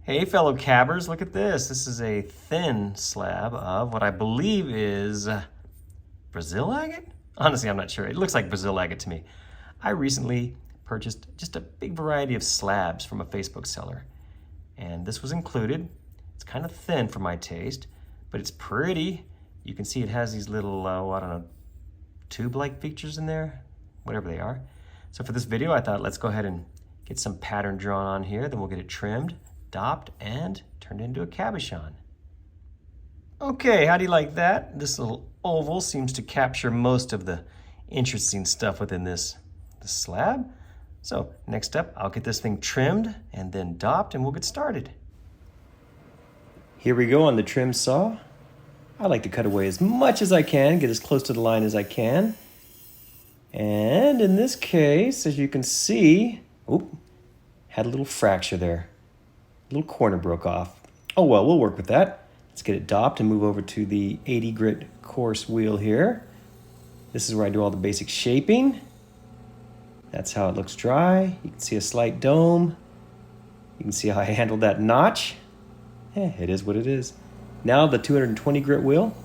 Hey fellow cabbers, look at this. This is a thin slab of what I believe is Brazil agate? Honestly, I'm not sure. It looks like Brazil agate to me. I recently purchased just a big variety of slabs from a Facebook seller, and this was included. It's kind of thin for my taste, but it's pretty. You can see it has these little, I don't know, tube-like features in there, whatever they are. So for this video, I thought let's go ahead and get some pattern drawn on here, then we'll get it trimmed, dopped, and turned into a cabochon. Okay, how do you like that? This little oval seems to capture most of the interesting stuff within this slab. So next up, I'll get this thing trimmed and then dopped, and we'll get started. Here we go on the trim saw. I like to cut away as much as I can, get as close to the line as I can. And in this case, as you can see, had a little fracture there. A little corner broke off. Oh well, we'll work with that. Let's get it dopped and move over to the 80 grit coarse wheel here. This is where I do all the basic shaping. That's how it looks dry. You can see a slight dome. You can see how I handled that notch. It is what it is. Now the 220 grit wheel.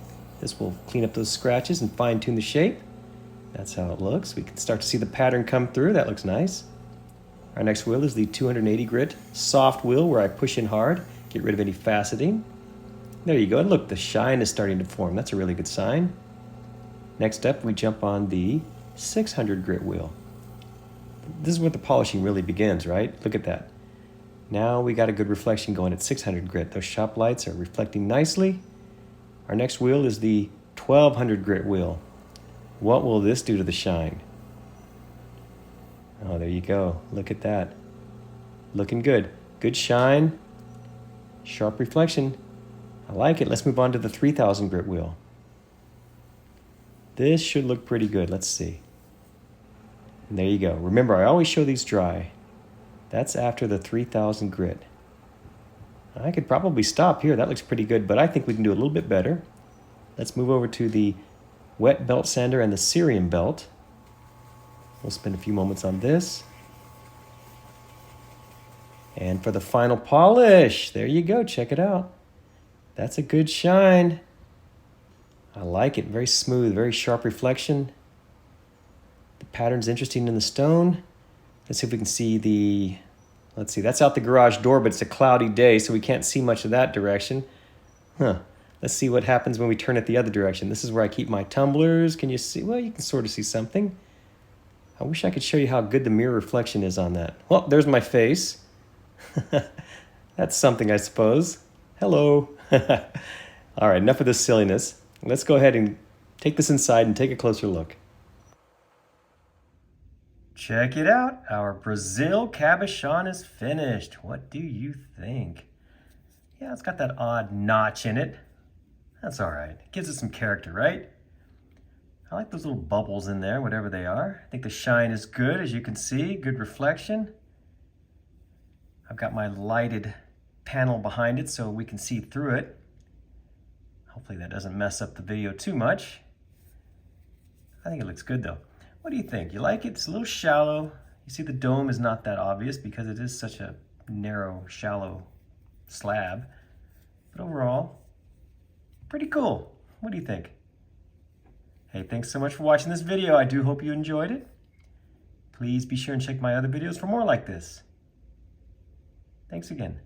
This will clean up those scratches and fine tune the shape. That's how it looks. We can start to see the pattern come through. That looks nice. Our next wheel is the 280 grit soft wheel where I push in hard, get rid of any faceting. There you go. And look, the shine is starting to form. That's a really good sign. Next up, we jump on the 600 grit wheel. This is where the polishing really begins, right? Look at that. Now we got a good reflection going at 600 grit. Those shop lights are reflecting nicely. Our next wheel is the 1200 grit wheel. What will this do to the shine? Oh, there you go. Look at that. Looking good. Good shine. Sharp reflection. I like it. Let's move on to the 3000 grit wheel. This should look pretty good. Let's see. And there you go. Remember, I always show these dry. That's after the 3000 grit. I could probably stop here. That looks pretty good, but I think we can do a little bit better. Let's move over to the wet belt sander and the cerium belt. We'll spend a few moments on this. And for the final polish, there you go, check it out. That's a good shine. I like it, very smooth, very sharp reflection. The pattern's interesting in the stone. Let's see if we can see let's see, that's out the garage door, but it's a cloudy day, so we can't see much of that direction. Let's see what happens when we turn it the other direction. This is where I keep my tumblers. Can you see? Well, you can sort of see something. I wish I could show you how good the mirror reflection is on that. Well, there's my face. That's something, I suppose. Hello. All right, enough of this silliness. Let's go ahead and take this inside and take a closer look. Check it out. Our Brazil cabochon is finished. What do you think? Yeah, it's got that odd notch in it. That's all right. It gives it some character, right? I like those little bubbles in there, whatever they are. I think the shine is good, as you can see. Good reflection. I've got my lighted panel behind it so we can see through it. Hopefully that doesn't mess up the video too much. I think it looks good though. What do you think? You like it? It's a little shallow. You see the dome is not that obvious because it is such a narrow, shallow slab. But overall, pretty cool. What do you think? Hey, thanks so much for watching this video. I do hope you enjoyed it. Please be sure and check my other videos for more like this. Thanks again.